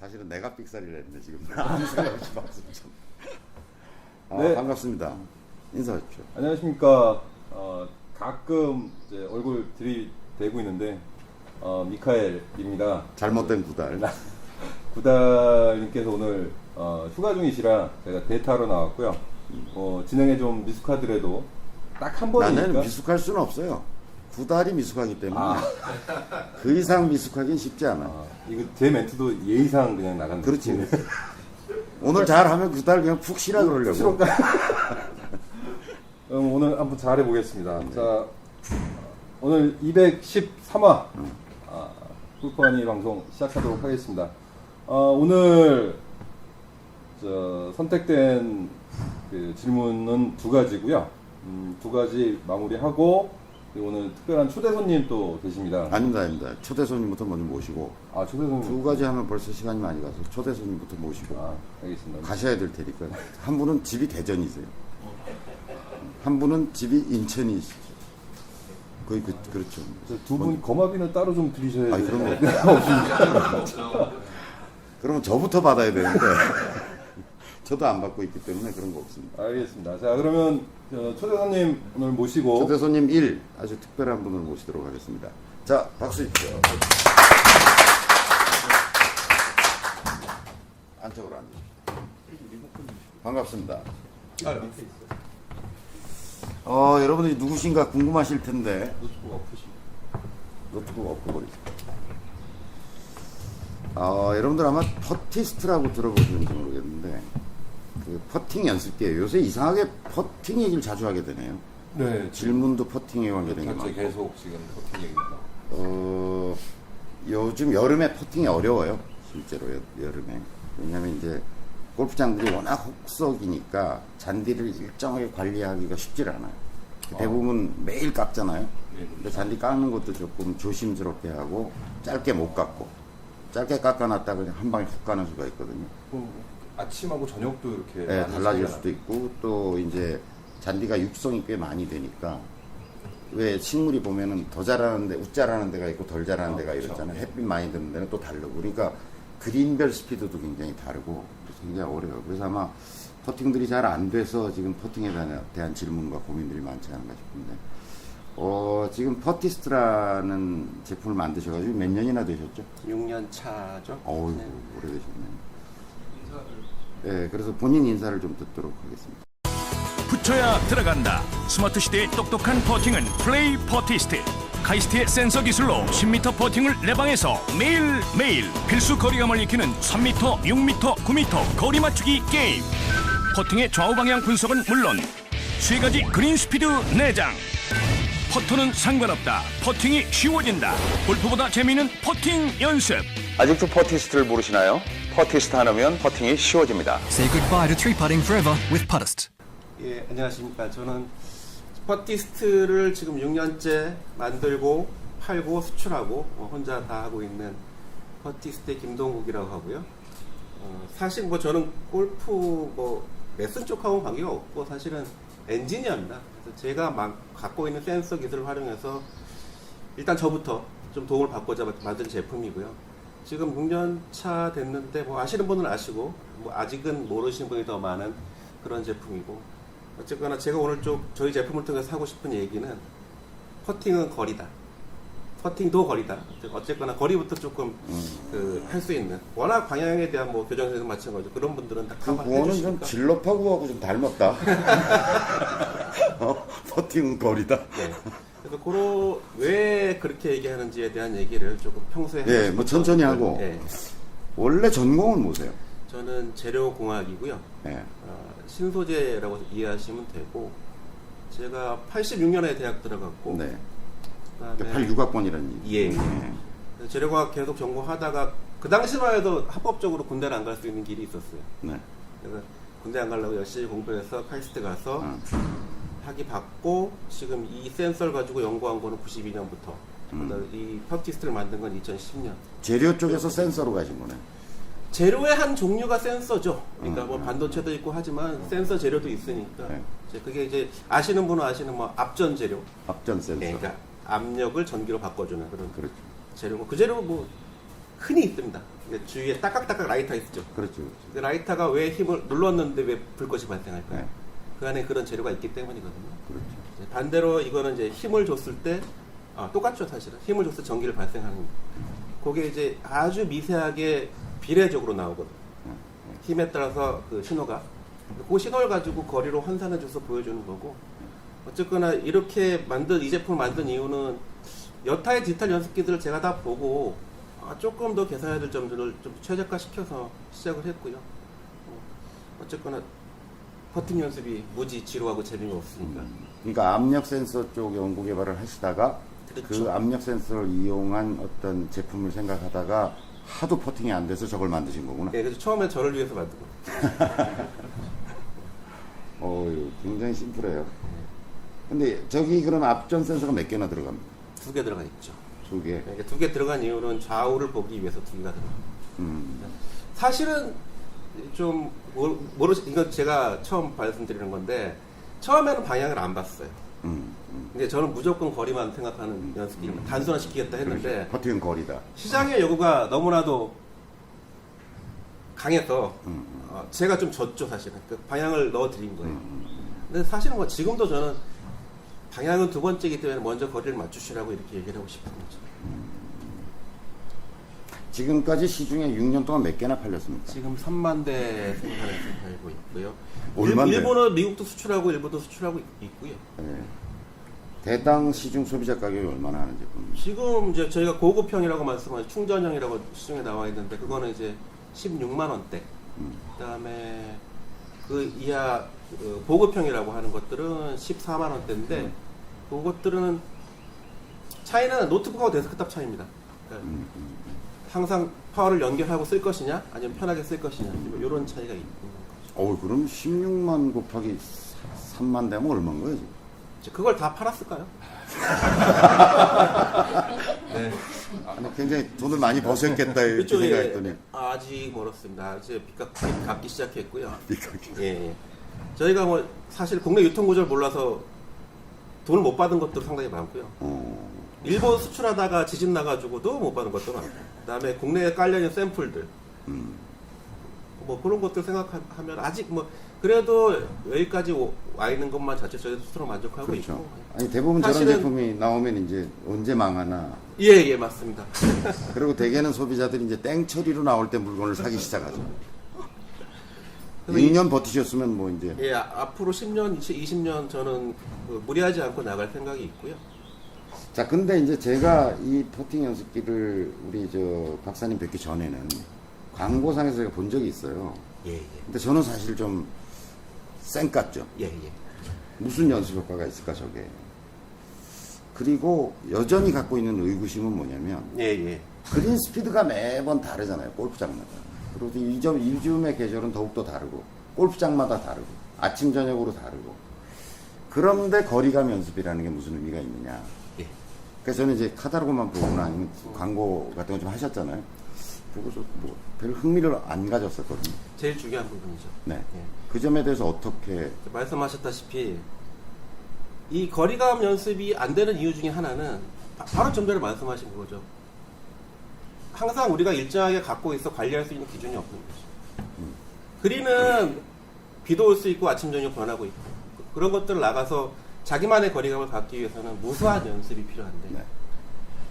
사실은 내가 삑사리를 했네 지금. 아무 생각 없이 박수 좀. 네. 반갑습니다. 인사하십시오. 안녕하십니까. 가끔 이제 얼굴 들이대고 있는데 미카엘입니다. 잘못된 구달. 구달님께서 오늘 휴가 중이시라 제가 데이트하러 나왔고요. 진행에 좀 미숙하더라도 딱 한 번이니까. 나는 미숙할 수는 없어요. 구달이 미숙하기 때문에 그 이상 미숙하긴 쉽지 않아. 이거 제 멘트도 예의상 그냥 나간 그렇지. 느낌이에요. 오늘 잘하면 구달 그냥 푹 쉬라 그러려고. 오늘 한번 잘해보겠습니다. 네. 자, 오늘 213화 골프아니 방송 시작하도록 하겠습니다. 오늘 선택된 그 질문은 두 가지고요. 두 가지 마무리하고 오늘 특별한 초대 손님 또 계십니다. 아닙니다. 초대 손님부터 먼저 모시고. 초대 손님. 두 가지 하면 벌써 시간이 많이 가서 초대 손님부터 모시고. 알겠습니다. 가셔야 될 테니까. 한 분은 집이 대전이세요. 한 분은 집이 인천이시죠. 거의 그렇죠. 두 분 거마비는 따로 좀 드리셔야 돼요. 그런 거. 그러면 저부터 받아야 되는데. 저도 안 받고 있기 때문에 그런 거 없습니다. 알겠습니다. 자, 그러면 초대 손님 오늘 모시고. 초대 손님 1, 아주 특별한 분을 모시도록 하겠습니다. 자, 박수 주십시오. 안쪽으로 앉으십시오. 반갑습니다. 여러분들이 누구신가 궁금하실 텐데. 노트북 없고 버리죠. 여러분들 아마 퍼티스트라고 들어보시는지 모르겠는데, 그 퍼팅 연습기예요. 요새 이상하게 퍼팅 얘기를 자주 하게 되네요. 네. 질문도 퍼팅에 관계된 게 많고. 계속 지금 퍼팅 얘기입니다. 요즘 여름에 퍼팅이 어려워요. 실제로 여름에. 왜냐하면 이제 골프장들이 워낙 혹석이니까 잔디를 일정하게 관리하기가 쉽지 않아요. 대부분 매일 깎잖아요. 근데 잔디 깎는 것도 조금 조심스럽게 하고 짧게 못 깎고 짧게 깎아놨다가 그냥 한 방에 훅 가는 수가 있거든요. 아침하고 저녁도 이렇게 달라질 수도 있고 또 이제 잔디가 육성이 꽤 많이 되니까 왜 식물이 보면은 더 자라는데 웃자라는 데가 있고 덜 자라는 데가 이렇잖아요. 햇빛 많이 드는 데는 또 다르고 그러니까 그린별 스피드도 굉장히 다르고 굉장히 어려워요. 그래서 아마 퍼팅들이 잘 안 돼서 지금 퍼팅에 대한 질문과 고민들이 많지 않은가 싶은데 지금 퍼티스트라는 제품을 만드셔가지고 몇 년이나 되셨죠? 6년 차죠. 어우, 오래되셨네요. 네, 그래서 본인 인사를 좀 듣도록 하겠습니다. 붙여야 들어간다. 스마트 시대의 똑똑한 퍼팅은 플레이 퍼티스트. 카이스트의 센서 기술로 10m 퍼팅을 내 방에서 매일매일 필수 거리감을 익히는 3m, 6m, 9m 거리 맞추기 게임. 퍼팅의 좌우 방향 분석은 물론 세 가지 그린 스피드 내장. 퍼터는 상관없다. 퍼팅이 쉬워진다. 골프보다 재미있는 퍼팅 연습. 아직도 퍼티스트를 모르시나요? 퍼티스트 하나면 퍼팅이 쉬워집니다. Say goodbye to tree putting forever with Puttist. 예, 안녕하십니까. 저는 퍼티스트를 지금 6년째 만들고 팔고 수출하고 혼자 다 하고 있는 퍼티스트의 김동국이라고 하고요. 사실 저는 골프 레슨 쪽하고는 관계가 없고 사실은 엔지니어입니다. 그래서 제가 막 갖고 있는 센서 기술을 활용해서 일단 저부터 좀 도움을 받고자 만든 제품이고요. 지금 6년 차 됐는데 아시는 분은 아시고 아직은 모르시는 분이 더 많은 그런 제품이고 어쨌거나 제가 오늘 저희 제품을 통해서 하고 싶은 얘기는 퍼팅은 거리다. 퍼팅도 거리다. 어쨌거나 거리부터 조금 할 수 있는 워낙 방향에 대한 교정선생 마찬가지로 그런 분들은 다 그 구호는 좀 진로파구하고 좀 닮았다. 퍼팅은 거리다. 네. 그래서 왜 그렇게 얘기하는지에 대한 얘기를 조금 평소에 천천히 하고. 네. 원래 전공은 뭐세요? 저는 재료공학이고요. 네. 신소재라고 이해하시면 되고 제가 86년에 대학 들어갔고 네. 그다음에 86학번이라는 얘기. 예. 재료공학 계속 전공하다가 그 당시만 해도 합법적으로 군대를 안 갈 수 있는 길이 있었어요. 네. 그래서 군대 안 가려고 열심히 공부해서 카이스트 가서 학위 받고 지금 이 센서를 가지고 연구한 거는 92년부터 이 퍼티스트를 만든 건 2010년. 재료 쪽에서 센서로 가신 거네. 재료의 한 종류가 센서죠. 그러니까 반도체도 있고 하지만 센서 재료도 있으니까. 네. 그게 이제 아시는 분은 아시는 압전 재료. 앞전 센서. 네, 그러니까 압력을 전기로 바꿔주는 그런 그렇죠. 재료고 그 재료 흔히 있습니다. 근데 주위에 딱딱딱딱 라이터 있죠. 그렇죠. 그렇죠. 그 라이터가 왜 힘을 눌렀는데 왜 불꽃이 발생할까요? 네. 그 안에 그런 재료가 있기 때문이거든요. 그렇죠. 이제 반대로 이거는 이제 힘을 줬을 때 똑같죠 사실은. 힘을 줬을 때 전기를 발생하는 거. 그게 이제 아주 미세하게 비례적으로 나오거든요. 힘에 따라서 그 신호가 그 신호를 가지고 거리로 환산해줘서 보여주는 거고 어쨌거나 이렇게 이 제품을 만든 이유는 여타의 디지털 연습기들을 제가 다 보고 조금 더 개선해야 될 점들을 좀 최적화시켜서 시작을 했고요. 어쨌거나 퍼팅 연습이 무지 지루하고 재미가 없으니까. 그러니까 압력 센서 쪽 연구 개발을 하시다가 그렇죠. 그 압력 센서를 이용한 어떤 제품을 생각하다가 하도 퍼팅이 안 돼서 저걸 만드신 거구나. 네, 그래서 처음에 저를 위해서 만든 거예요. 굉장히 심플해요. 근데 저기 그럼 앞전 센서가 몇 개나 들어갑니까? 2개 들어가 있죠. 2개. 2개 들어간 이유는 좌우를 보기 위해서 2개가 들어갑니다. 사실은 좀 이건 제가 처음 말씀드리는 건데 처음에는 방향을 안 봤어요. 근데 저는 무조건 거리만 생각하는 연습기를 단순화시키겠다 했는데 퍼팅 거리다. 시장의 요구가 너무나도 강해서 제가 좀 졌죠 사실은. 그 방향을 넣어드린 거예요. 근데 사실은 뭐 지금도 저는 방향은 두 번째이기 때문에 먼저 거리를 맞추시라고 이렇게 얘기를 하고 싶은 거죠. 지금까지 시중에 6년 동안 몇 개나 팔렸습니까? 지금 3만 대 생산해서 팔고 있고요. 얼마인데? 일본은 미국도 수출하고 일본도 수출하고 있고요. 네. 대당 시중 소비자 가격이 얼마나 하는 제품입니까? 지금 이제 저희가 고급형이라고 말씀하신 충전형이라고 시중에 나와 있는데 그거는 이제 16만 원대. 그다음에 그 이하 보급형이라고 하는 것들은 14만 원대인데 그것들은 차이는 노트북하고 데스크탑 차이입니다. 그러니까 항상 파워를 연결하고 쓸 것이냐 아니면 편하게 쓸 것이냐 이런 차이가 있는 거죠. 그럼 16만 곱하기 3만 되면 얼마인 거예요? 지금? 이제 그걸 다 팔았을까요? 네. 아니, 굉장히 돈을 많이 버셨겠다 이렇게 그쪽에 생각했더니 아직 멀었습니다. 이제 빚 갚기 시작했고요. 빚 갚기. 예. 저희가 뭐 사실 국내 유통 구조를 몰라서 돈을 못 받은 것도 상당히 많고요. 일본 수출하다가 지진 나가지고도 못 받은 것도 많고, 그다음에 국내에 깔려 있는 샘플들, 뭐 그런 것들 생각하면 아직 뭐 그래도 여기까지 와 있는 것만 자체 저희 스스로 만족하고 그렇죠. 있고. 아니 대부분 저런 사실은- 제품이 나오면 이제 언제 망하나. 예, 맞습니다. 그리고 대개는 소비자들이 이제 땡처리로 나올 때 물건을 사기 시작하죠. 근데 6년 버티셨으면 뭐 이제 예, 앞으로 10년, 20년 저는 무리하지 않고 나갈 생각이 있고요. 자, 근데 이제 제가 이 퍼팅 연습기를 우리 저 박사님 뵙기 전에는 광고상에서 제가 본 적이 있어요. 예. 근데 저는 사실 좀 쌩깠죠. 예. 무슨 연습 효과가 있을까 저게. 그리고 여전히 갖고 있는 의구심은 뭐냐면 예. 그린 스피드가 매번 다르잖아요. 골프장마다. 그리고 요즘의 계절은 더욱더 다르고 골프장마다 다르고 아침 저녁으로 다르고. 그런데 거리감 연습이라는 게 무슨 의미가 있느냐. 예. 그래서 저는 이제 카탈로그만 보거나 아니면 광고 같은 거 좀 하셨잖아요. 보고서 뭐 별 흥미를 안 가졌었거든요. 제일 중요한 부분이죠. 네. 예. 그 점에 대해서 어떻게 말씀하셨다시피 이 거리감 연습이 안 되는 이유 중에 하나는 바로 좀 전에 말씀하신 거죠. 항상 우리가 일정하게 갖고 있어 관리할 수 있는 기준이 없는 거죠. 그린은 비도 올 수 있고 아침 저녁 변하고 있고 그런 것들을 나가서 자기만의 거리감을 갖기 위해서는 무수한 연습이 필요한데 네.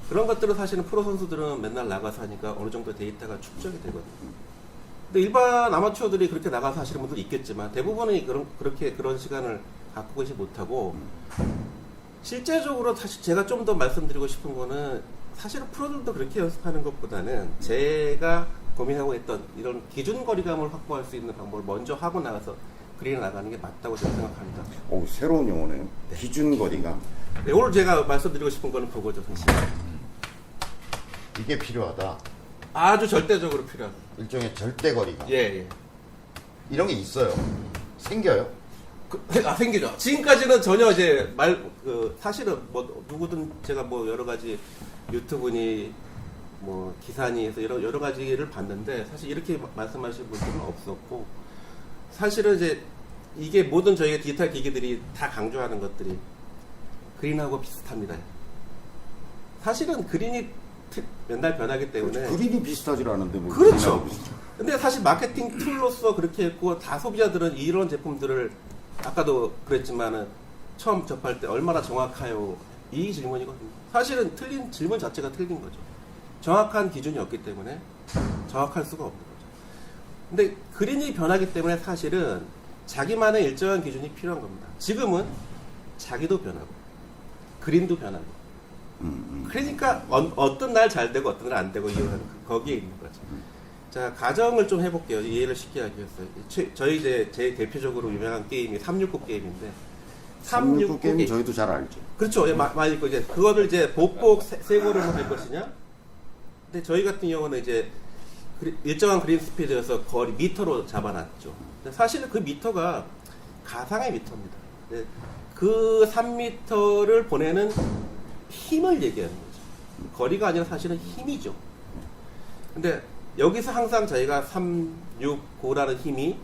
그런 것들은 사실은 프로 선수들은 맨날 나가서 하니까 어느 정도 데이터가 축적이 되거든요. 근데 일반 아마추어들이 그렇게 나가서 하시는 분들이 있겠지만 대부분이 그런 시간을 갖고 계시 못하고 실제적으로 사실 제가 좀 더 말씀드리고 싶은 거는 사실은 프로들도 그렇게 연습하는 것보다는 제가 고민하고 있던 이런 기준 거리감을 확보할 수 있는 방법을 먼저 하고 나가서 그린에 나가는 게 맞다고 저는 생각합니다. 새로운 용어네요. 기준 거리감. 네, 오늘 제가 말씀드리고 싶은 거는 그거죠, 사실. 이게 필요하다. 아주 절대적으로 필요한. 일종의 절대 거리감. 예. 이런 게 있어요. 생겨요. 생기죠. 지금까지는 전혀 이제 사실은 뭐 누구든 제가 뭐 여러 가지 유튜브니 뭐 기사니 해서 여러 가지를 봤는데 사실 이렇게 말씀하시는 분들은 없었고 사실은 이제 이게 모든 저희가 디지털 기기들이 다 강조하는 것들이 그린하고 비슷합니다. 사실은 그린이 맨날 변하기 때문에 그린이 비슷하지 않은데 뭐 그렇죠. 그린하고 비슷해. 근데 사실 마케팅 툴로서 그렇게 했고 다 소비자들은 이런 제품들을 아까도 그랬지만은 처음 접할 때 얼마나 정확해요? 이 질문이거든요. 사실은 틀린 질문 자체가 틀린 거죠. 정확한 기준이 없기 때문에 정확할 수가 없는 거죠. 근데 그린이 변하기 때문에 사실은 자기만의 일정한 기준이 필요한 겁니다. 지금은 자기도 변하고 그린도 변하고 그러니까 어떤 날 잘 되고 어떤 날 안 되고 이유는 거기에 있는 거죠. 자, 가정을 좀 해볼게요. 이해를 쉽게 하기 위해서. 저희 이제 제 대표적으로 유명한 게임이 369 게임인데 369 게임 저희도 잘 알죠. 그렇죠. 예, 많이 있고 이제 그거를 이제 보복 세 걸음을 할 것이냐. 근데 저희 같은 경우는 이제 일정한 그린 스피드여서 거리 미터로 잡아놨죠. 근데 사실은 그 미터가 가상의 미터입니다. 근데 그 3미터를 보내는 힘을 얘기하는 거죠. 거리가 아니라 사실은 힘이죠. 근데 여기서 항상 저희가 369라는 힘이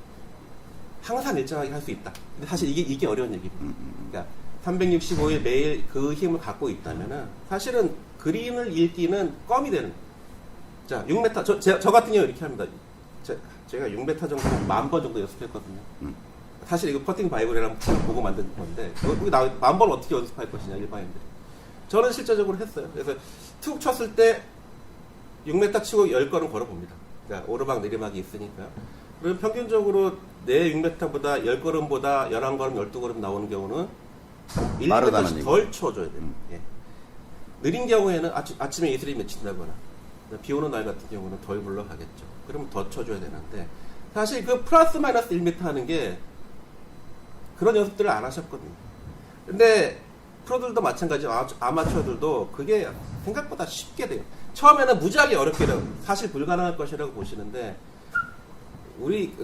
항상 일정하게 할 수 있다. 근데 사실 이게 어려운 얘기입니다. 그러니까 365일 매일 그 힘을 갖고 있다면은 사실은 그린을 읽기는 껌이 되는 거예요. 자, 6m, 저 같은 경우 이렇게 합니다. 제가 6m 정도 10,000번 정도 연습했거든요. 사실 이거 퍼팅 바이블이랑 보고 만든 건데, 10,000번 어떻게 연습할 것이냐, 일반인들이. 저는 실제적으로 했어요. 그래서 툭 쳤을 때 6m 치고 10걸음 걸어봅니다. 그러니까 오르막 내리막이 있으니까요. 그럼 평균적으로 내 6m보다 10걸음보다 11걸음, 12걸음 나오는 경우는 1m씩 덜 쳐줘야 돼요. 예. 느린 경우에는 아침에 이슬이 맺힌다거나 비 오는 날 같은 경우는 덜 굴러가겠죠. 그러면 더 쳐줘야 되는데 사실 그 플러스 마이너스 1m 하는 게 그런 연습들을 안 하셨거든요. 근데 프로들도 마찬가지로 아마추어들도 그게 생각보다 쉽게 돼요. 처음에는 무지하게 어렵게 돼요. 사실 불가능할 것이라고 보시는데 우리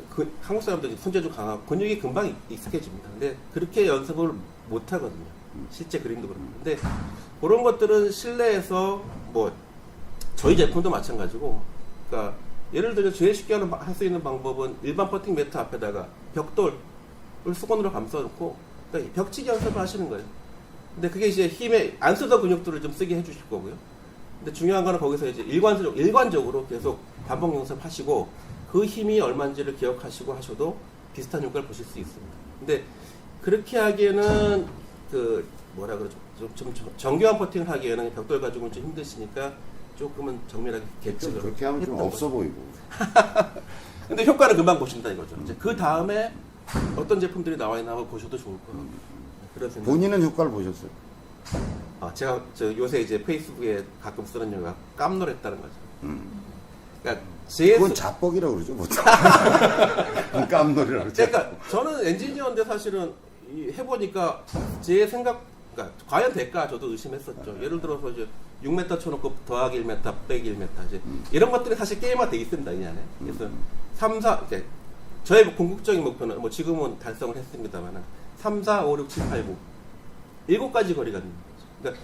한국 사람들이 손재주 강하고 근육이 금방 익숙해집니다. 근데 그렇게 연습을 못 하거든요. 실제 그림도 그렇고. 근데 그런 것들은 실내에서 뭐 저희 제품도 마찬가지고, 그러니까 예를 들어 제일 쉽게 할 수 있는 방법은 일반 퍼팅 매트 앞에다가 벽돌을 수건으로 감싸놓고 그러니까 벽치기 연습을 하시는 거예요. 근데 그게 이제 힘에 안 쓰던 근육들을 좀 쓰게 해주실 거고요. 근데 중요한 거는 거기서 이제 일관적으로 계속 반복 연습하시고 그 힘이 얼마인지를 기억하시고 하셔도 비슷한 효과를 보실 수 있습니다. 근데 그렇게 하기에는 그 뭐라 그러죠? 좀 정교한 퍼팅을 하기에는 벽돌 가지고는 좀 힘드시니까 조금은 정밀하게 계측을 그렇게 하면 좀 없어 보이고. 근데 효과를 금방 보신다 이거죠. 이제 그 다음에 어떤 제품들이 나와 있나 한번 보셔도 좋을 것 같아요. 그런 생각. 본인은 효과를 보셨어요? 제가 요새 이제 페이스북에 가끔 쓰는 용어가 깜놀했다는 거죠. 그러니까 그건 자뻑이라고 그러죠, 보통. 깜놀이라고 그러죠. 그러니까 저는 엔지니어인데 사실은 해보니까 제 생각, 그러니까 과연 될까 저도 의심했었죠. 예를 들어서 이제 6m 쳐놓고 더하기 1m, 빼기 1m 이제 이런 것들이 사실 게임화 돼 있습니다 이 안에. 그래서 3, 4 이제 저의 궁극적인 목표는 뭐 지금은 달성을 했습니다만은 3, 4, 5, 6, 7, 8, 9 7가지 거리가 있는 거죠.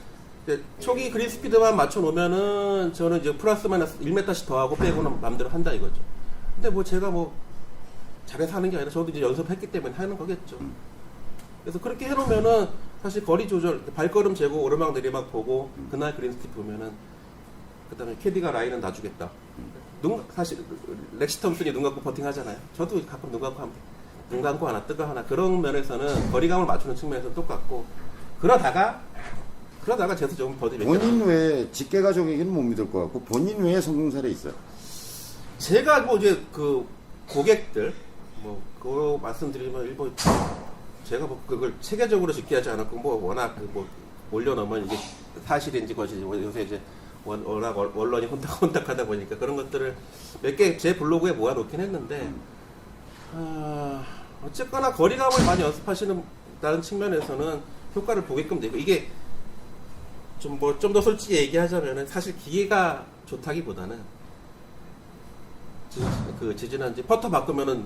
그러니까 초기 그린 스피드만 맞춰 놓으면은 저는 이제 플러스 마이너스 1m씩 더하고 빼고는 마음대로 한다 이거죠. 근데 뭐 제가 뭐 잘해서 하는 게 아니라 저도 이제 연습했기 때문에 하는 거겠죠. 그래서 그렇게 해놓으면은 사실 거리 조절, 발걸음 재고 오르막 내리막 보고 그날 그린 스피드 보면은 그다음에 캐디가 라인은 놔주겠다. 사실 렉시 톰슨이 눈 감고 버팅 하잖아요. 저도 가끔 눈 감고 합니다. 눈 감고 하나 뜨거 하나 그런 면에서는 거리감을 맞추는 측면에서 똑같고 그러다가 제수 조금 버디 본인 외에 직계 가족에게는 못 믿을 것 같고 본인 외에 성공 사례 있어요? 제가 뭐 이제 그 고객들 뭐 그거 말씀드리면 일본 제가 뭐 그걸 체계적으로 집계하지 않았고 뭐 워낙 뭐 올려놓으면 이게 사실인지 거짓인지 요새 이제 워낙 언론이 혼탁하다 보니까 그런 것들을 몇 개 제 블로그에 모아놓긴 했는데 어쨌거나 거리감을 많이 연습하시는 다른 측면에서는 효과를 보게끔 되고 이게 좀 더 솔직히 얘기하자면은 사실 기계가 좋다기보다는 지지난지 퍼터 바꾸면은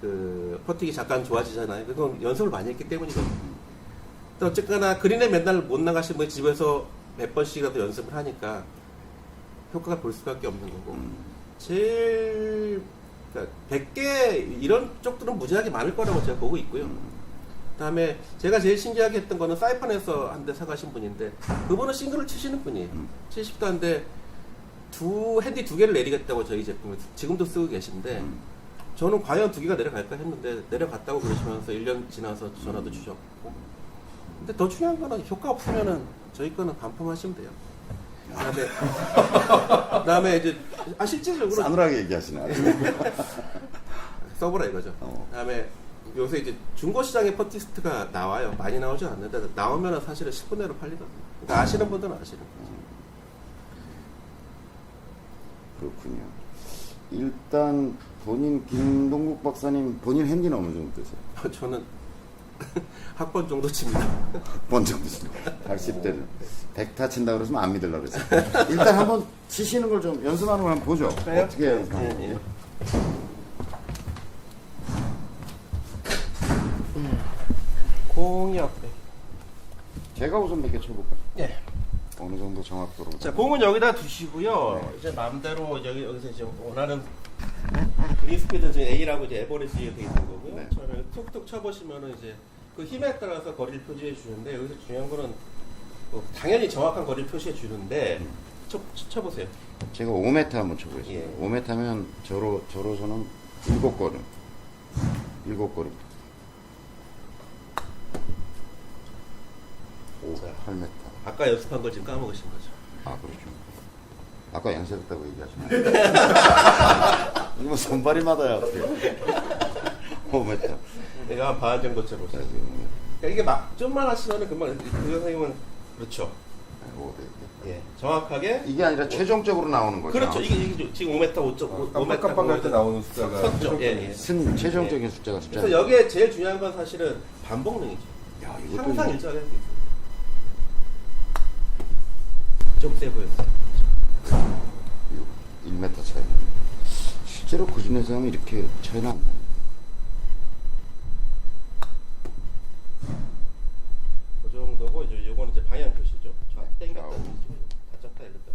그 퍼팅이 잠깐 좋아지잖아요. 그건 연습을 많이 했기 때문이거든요. 어쨌거나 그린에 맨날 못 나가신 분이 집에서 몇 번씩이라도 연습을 하니까 효과가 볼 수밖에 없는 거고 제일 그러니까 100개 이런 쪽들은 무지하게 많을 거라고 제가 보고 있고요. 그다음에 제가 제일 신기하게 했던 거는 사이판에서 한 대 사가신 분인데 그분은 싱글을 치시는 분이에요. 70도인데 핸디 두 개를 내리겠다고 저희 제품을 지금도 쓰고 계신데 저는 과연 두 개가 내려갈까 했는데 내려갔다고 그러시면서 1년 지나서 전화도 주셨고 근데 더 중요한 거는 효과 없으면은 저희 거는 반품하시면 돼요. 그다음에 이제 실질적으로 싸늘하게 얘기하시네. 써보라 이거죠. 그다음에 요새 이제 중고 시장에 퍼티스트가 나와요. 많이 나오지 않는데 나오면은 사실은 10분 내로 팔리거든요. 그러니까 아시는 분들은 아시는 거죠. 그렇군요. 일단 본인 김동국 박사님 본인 핸디는 어느 정도 되세요? 저는 학번 정도 칩니다. 학번 정도 치요 80대는 100타 친다 그러시면 안 믿으려고 그랬어요. 일단 한번 치시는 걸 좀 연습하는 걸 한번 보죠. 그래요? 어떻게 연습하는지. 예. 공이 앞에. 제가 우선 몇 개 쳐볼까요? 예. 어느 정도 정확도로. 자, 공은 여기다 두시고요. 이제 마음대로 여기서 이제 원하는 그린 스피드 중에 A라고 이제 에버리지 되어 있는 거고요. 네. 저를 툭툭 쳐보시면은 이제 그 힘에 따라서 거리를 표시해 주는데 여기서 중요한 거는 뭐 당연히 정확한 거리를 표시해 주는데 쳐보세요. 제가 5m 한번 쳐보겠습니다. 예. 5m면 저로서는 7걸음. 7걸음. 오, 8m. 아까 연습한 걸 지금 까먹으신 거죠. 아, 그렇죠. 아까 연습했다고 얘기하시네. 이거 손발이 맞아야 어떻게 5m. 내가 한 반 정도 쳐보세요. 그러니까 이게 막 좀만 하시면은 금방 그 선생님은 그렇죠. 예, 정확하게. 이게 아니라 최종적으로 나오는 거죠. 그렇죠. 이게 지금 5m 5.5m 깜빡깜빡할 때 나오는 숫자가 섰죠. 예, 예. 최종적인 숫자가 숫자. 그래서 여기에 제일 중요한 건 사실은 반복능이죠. 야, 이것도 항상 뭐- 일정하게 할 수 있어요. 좀 세 보였어요. 1m 차이. 실제로 그 중에서 하면 이렇게 차이는 안 나요. 그 정도고 이제 요거는 이제 방향 표시죠. 땡겼다 좌우. 표시죠. 다쳤다 이랬다.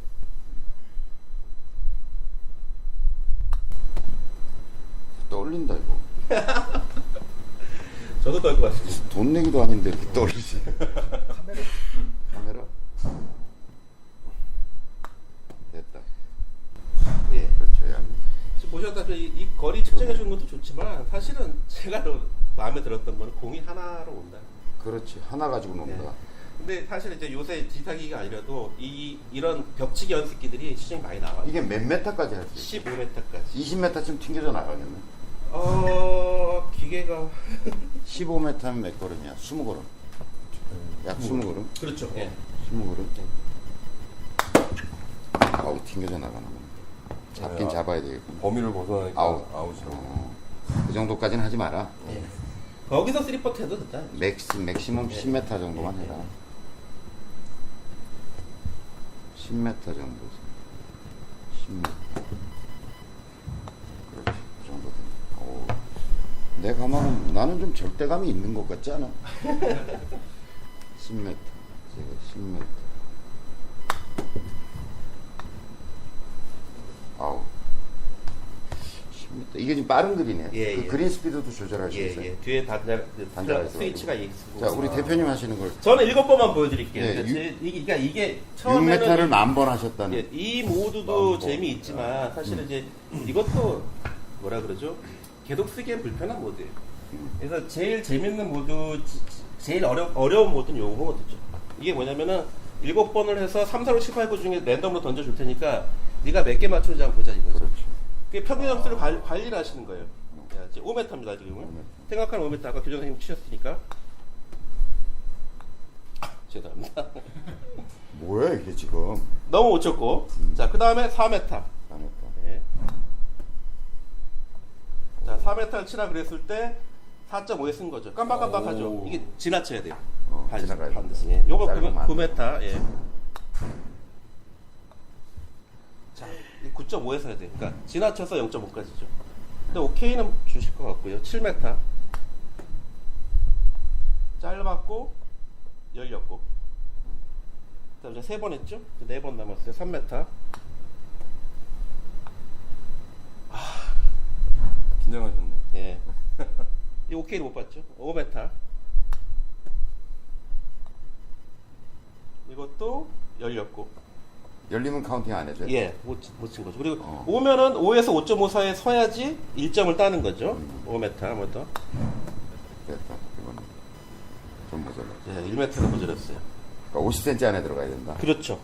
떨린다 이거. 저도 떨 것 같습니다. 돈 내기도 아닌데 이렇게 떨리지. 카메라. 됐다. 예. 그렇죠. 야. 지금 보셨다시피 이 거리 측정해 주는 것도 좋지만 사실은 제가 더 마음에 들었던 건 공이 하나로 온다. 그렇지. 하나 가지고 논다. 네. 근데 사실 이제 요새 기타기가 아니라도 이런 벽치기 연습기들이 시중에 많이 나와요. 이게 몇 m까지 할 수 있어? 15m까지. 20m쯤 튕겨져 나가겠네. 기계가 15m면 몇 걸음이야? 20걸음. 약 20걸음. 그렇죠. 예. 20걸음. 아우, 튕겨져 나가는 거. 잡긴 네, 잡아야 되겠군. 범위를 벗어나니까 아웃. 아웃이라고. 그 정도까지는 하지 마라. 예. 거기서 3퍼트 해도 된다. 맥시멈 10m 정도만 해라. 10m 정도. 10m. 그렇지. 그 정도 된다. 오. 내 가망은 나는 좀 절대감이 있는 것 같지 않아? 10m. 제가 10m. 아우. 10m. 이게 지금 빠른 그린이에요. 예, 그 예. 그린 스피드도 조절할 수 예, 있어요. 예. 뒤에 단자가 있어가지고. 스위치가 있고. 자, 우리 대표님 하시는 걸 저는 7번만 보여드릴게요. 예, 그러니까 이게 처음에는 6m를 10,000번 하셨다는. 예, 이 모드도 재미있지만 사실은 이제 이것도 뭐라 그러죠? 계속 쓰기엔 불편한 모드예요. 그래서 제일 재밌는 모드, 제일 어려운 모드는 요거 모드죠. 이게 뭐냐면은 7번을 해서 3, 4, 5, 7, 8, 9 중에 랜덤으로 던져줄 테니까 네가 몇 개 맞추는지 한번 보자 이거죠. 그게 평균 점수를 관리를 하시는 거예요. 야, 지금 5m입니다 지금은. 생각한 5m 아까 교장 선생님 치셨으니까. 죄송합니다. 뭐야 이게 지금? 너무 못 쳤고. 자, 그 다음에 4m. 4m. 네. 자, 4m를 치라 그랬을 때 4.5에 쓴 거죠. 깜빡깜빡하죠. 오. 이게 지나쳐야 돼요. 지나가야 반드시. 된다. 예. 요거 짧으면 안 9m. 예. 자, 9.5에서 해야 돼요. 그러니까 지나쳐서 0.5까지죠. 근데 오케이는 주실 것 같고요. 7m. 짧았고 열렸고. 그다음에 3번 했죠? 4번 남았어요. 3m. 긴장하셨네. 예. 이 오케이를 못 봤죠? 5m. 이것도 열렸고. 열리면 카운팅 안 해줘요? 예, 못 친 거죠. 그리고 오면은 5에서 5.5 사이에 서야지 1점을 따는 거죠. 5m 뭐 더. 됐다. 이건 좀 모자라. 예, 1m가 모자랐어요. 그러니까 50cm 안에 들어가야 된다. 그렇죠.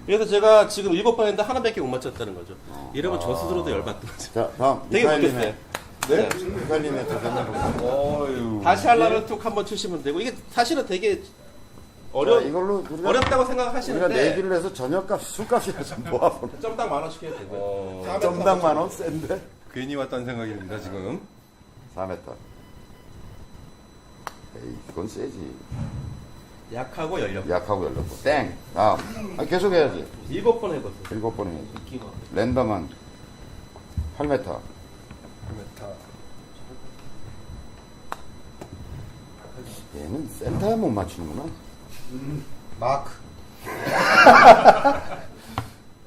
그래서 제가 지금 7번 했는데 하나밖에 못 맞췄다는 거죠. 이러면 저 스스로도 열받는 거죠. 자, 다음 되게 못했어요. 네? 미카엘님의 도전해 보겠습니다. 어유. 다시 하려면 툭 한번 치시면 되고 이게 사실은 되게 자, 이걸로 우리가 어렵다고 우리가 생각하시는데 내기를 해서 저녁값 술값이라 좀 모아보는. 점당 10,000원씩 해야 되고요. 점당 만원 센데? 괜히 왔다는 생각입니다 지금. 4m. 에이, 그건 세지. 약하고 열렸고 약하고 열렸고. 땡. 다음. 계속 해야지. 7번 해봤어요. 7번 해야지. 랜덤한 8m. 얘는 센터에 못 맞추는구나. 마크.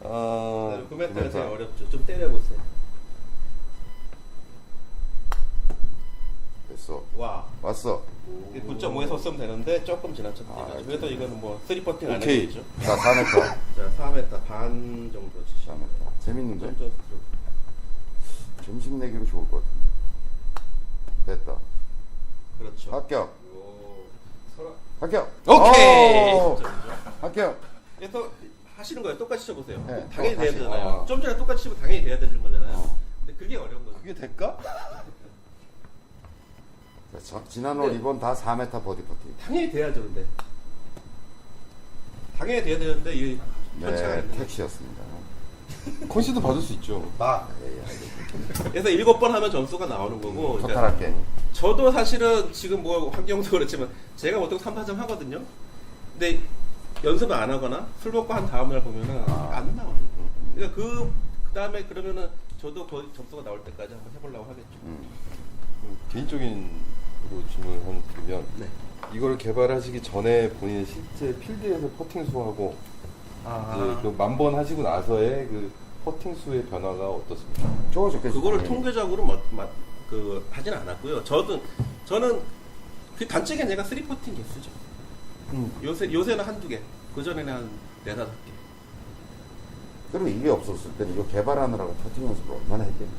9m는 되게 어렵죠. 좀 때려보세요. 됐어. 와. 왔어. 9.5에서 쓰면 되는데 조금 지나쳤죠. 그래도 이거는 뭐 3퍼팅 안 오케이. 해야죠. 자, 4m. 자, 4m 반 정도 치시면 4m. 재밌는데? 좀 점심 내기로 좋을 것 같은데. 됐다. 그렇죠. 합격. 합격. 오케이. 오! 진짜. 합격. 그래서 하시는 거예요. 똑같이 쳐보세요. 네, 당연히 돼야 다시. 되잖아요. 좀 전에 똑같이 치면 당연히 돼야 되는 거잖아요. 근데 그게 어려운 거죠. 그게 될까? 자, 지난 홀 네. 이번 다 4m 버디 퍼팅. 당연히 돼야죠, 근데. 당연히 돼야 되는데 이 편차가 네, 있는 거죠. 택시였습니다. 컨시드 받을 수 있죠. 그래서 7번 하면 점수가 나오는 거고. 그러니까 토탈할게. 저도 사실은 지금 뭐 환경도 그렇지만 제가 보통 3, 4점 하거든요. 근데 연습을 안 하거나 술 먹고 한 다음날 보면은 안 나와요. 그러니까 그 다음에 그러면은 저도 거의 점수가 나올 때까지 한번 해보려고 하겠죠. 개인적인 질문을 한 드리면 네. 이걸 개발하시기 전에 본인이 실제 필드에서 퍼팅 수하고 이제 그 만번 하시고 나서의 그 퍼팅 수의 변화가 어떻습니까? 좋아졌겠어. 그거를 통계적으로 그 하진 않았고요. 저는 그 단적인 얘가 3퍼팅 개수죠. 요새는 한두 개. 그 전에는 한 4-5개. 그럼 이게 없었을 때는 이거 개발하느라고 퍼팅 연습을 얼마나 했겠니?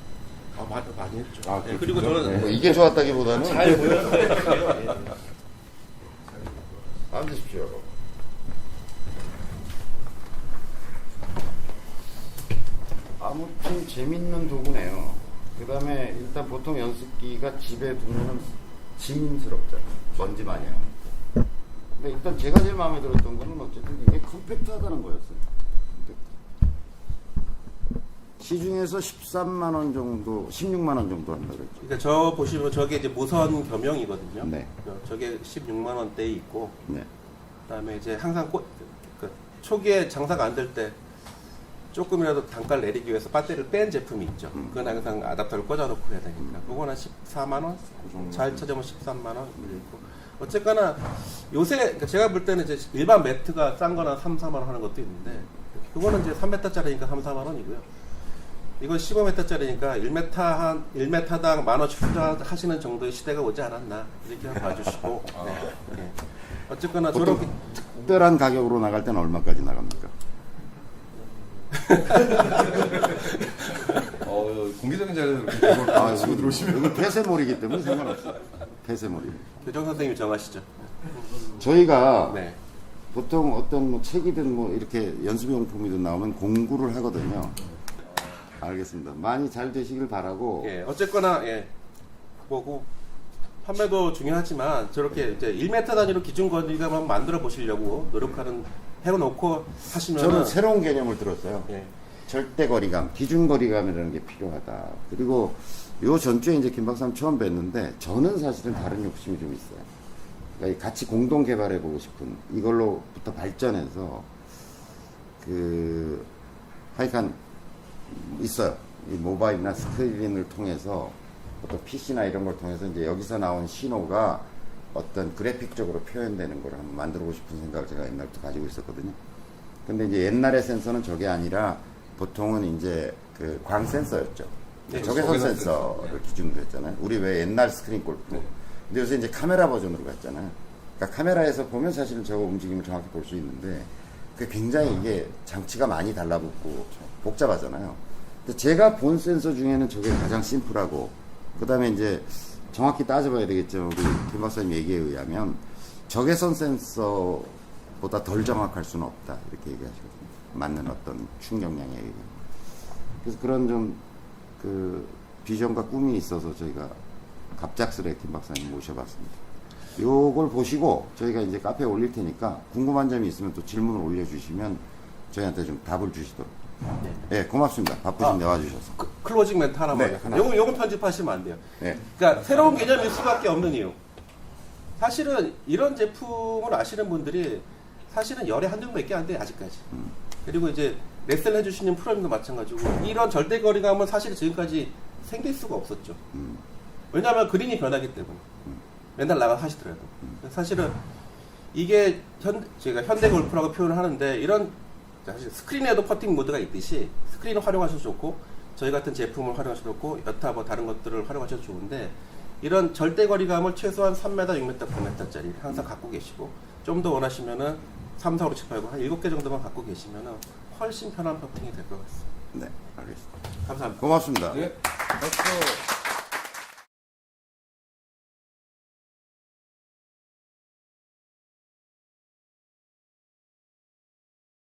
많이 했죠. 아, 네, 그리고 그렇죠. 저는 뭐 이게 좋았다기보다는 잘 보였어요. 앉으십시오. 아무튼 재밌는 도구네요. 그 다음에 일단 보통 연습기가 집에 두면은 짐스럽잖아요. 먼지 많이 하고. 근데 일단 제가 제일 마음에 들었던 거는 어쨌든 이게 컴팩트하다는 거였어요. 시중에서 13만원 정도, 16만원 정도 한다 그랬죠. 그러니까 저 보시면 저게 이제 무선 겸용이거든요. 네. 저게 16만 원대에 있고, 네. 그다음에 이제 항상 그 초기에 장사가 안 될 때 조금이라도 단가를 내리기 위해서 배터리를 뺀 제품이 있죠. 그건 항상 아답터를 꽂아놓고 해야 되니까. 그거는 14만 원, 잘 찾으면 13만 원 있고. 어쨌거나 요새 그러니까 제가 볼 때는 이제 일반 매트가 싼 거나 3, 4만 원 하는 것도 있는데, 그거는 이제 3m짜리니까 3, 4만 원이고요. 이건 15m짜리니까 1m당 10,000원 투자하시는 정도의 시대가 오지 않았나 이렇게 한번 봐주시고 네. 어쨌거나 보통 저렇게 특별한 가격으로 나갈 때는 얼마까지 나갑니까? 공개적인 자료를 이렇게 치고 들어오시면 이건 폐쇄몰이기 때문에 상관없어요. 폐쇄몰이. 교정 선생님이 정하시죠. 저희가 네. 보통 어떤 뭐 책이든 뭐 이렇게 연습용품이든 나오면 공구를 하거든요. 알겠습니다. 많이 잘 되시길 바라고. 예, 어쨌거나 예, 뭐고 판매도 중요하지만 저렇게 이제 1m 단위로 기준 거리감만 만들어 보시려고 노력하는 해놓고 하시면은 저는 새로운 개념을 들었어요. 예, 절대 거리감, 기준 거리감이라는 게 필요하다. 그리고 요 전주에 이제 김 박사님 처음 뵀는데 저는 사실은 다른 욕심이 좀 있어요. 그러니까 같이 공동 개발해 보고 싶은 이걸로부터 발전해서 하여간 있어요. 이 모바일이나 스크린을 통해서 어떤 PC나 이런 걸 통해서 이제 여기서 나온 신호가 어떤 그래픽적으로 표현되는 걸 한번 만들고 싶은 생각을 제가 옛날부터 가지고 있었거든요. 근데 이제 옛날의 센서는 저게 아니라 보통은 이제 그 광 센서였죠. 네, 적외선 센서를 기준으로 했잖아요. 우리 왜 옛날 스크린 골프. 근데 요새 이제 카메라 버전으로 갔잖아요. 그러니까 카메라에서 보면 사실은 저거 움직임을 정확히 볼 수 있는데 그 굉장히 이게 장치가 많이 달라붙고 복잡하잖아요. 근데 제가 본 센서 중에는 저게 가장 심플하고, 그 다음에 이제 정확히 따져봐야 되겠죠. 우리 김 박사님 얘기에 의하면 적외선 센서보다 덜 정확할 수는 없다, 이렇게 얘기하시거든요. 맞는 어떤 충격량에 의해. 그래서 그런 좀 그 비전과 꿈이 있어서 저희가 갑작스레 김 박사님 모셔봤습니다. 요걸 보시고 저희가 이제 카페에 올릴 테니까 궁금한 점이 있으면 또 질문을 올려주시면 저희한테 좀 답을 주시도록. 네, 고맙습니다. 바쁘신데 와주셔서. 클로징 멘트 하나만. 네, 하나. 요건 편집하시면 안 돼요. 네. 그러니까 새로운 개념일 수밖에 없는 이유. 사실은 이런 제품을 아시는 분들이 사실은 열에 한두 명밖에 안 돼요, 아직까지. 그리고 이제 레슨을 해주시는 프로님도 마찬가지고, 이런 절대 거리감은 사실 지금까지 생길 수가 없었죠. 왜냐하면 그린이 변하기 때문에. 맨날 나가 하시더라도. 사실은 이게 제가 현대 골프라고 표현을 하는데, 이런 사실 스크린에도 퍼팅 모드가 있듯이 스크린을 활용하셔도 좋고, 저희 같은 제품을 활용하셔도 좋고, 여타 뭐 다른 것들을 활용하셔도 좋은데, 이런 절대 거리감을 최소한 3m, 6m, 9m짜리 항상 갖고 계시고, 좀 더 원하시면은 3, 4, 5, 6, 7, 8, 9 한 7개 정도만 갖고 계시면은 훨씬 편한 퍼팅이 될 것 같습니다. 네, 알겠습니다. 감사합니다. 고맙습니다. 네. 박수.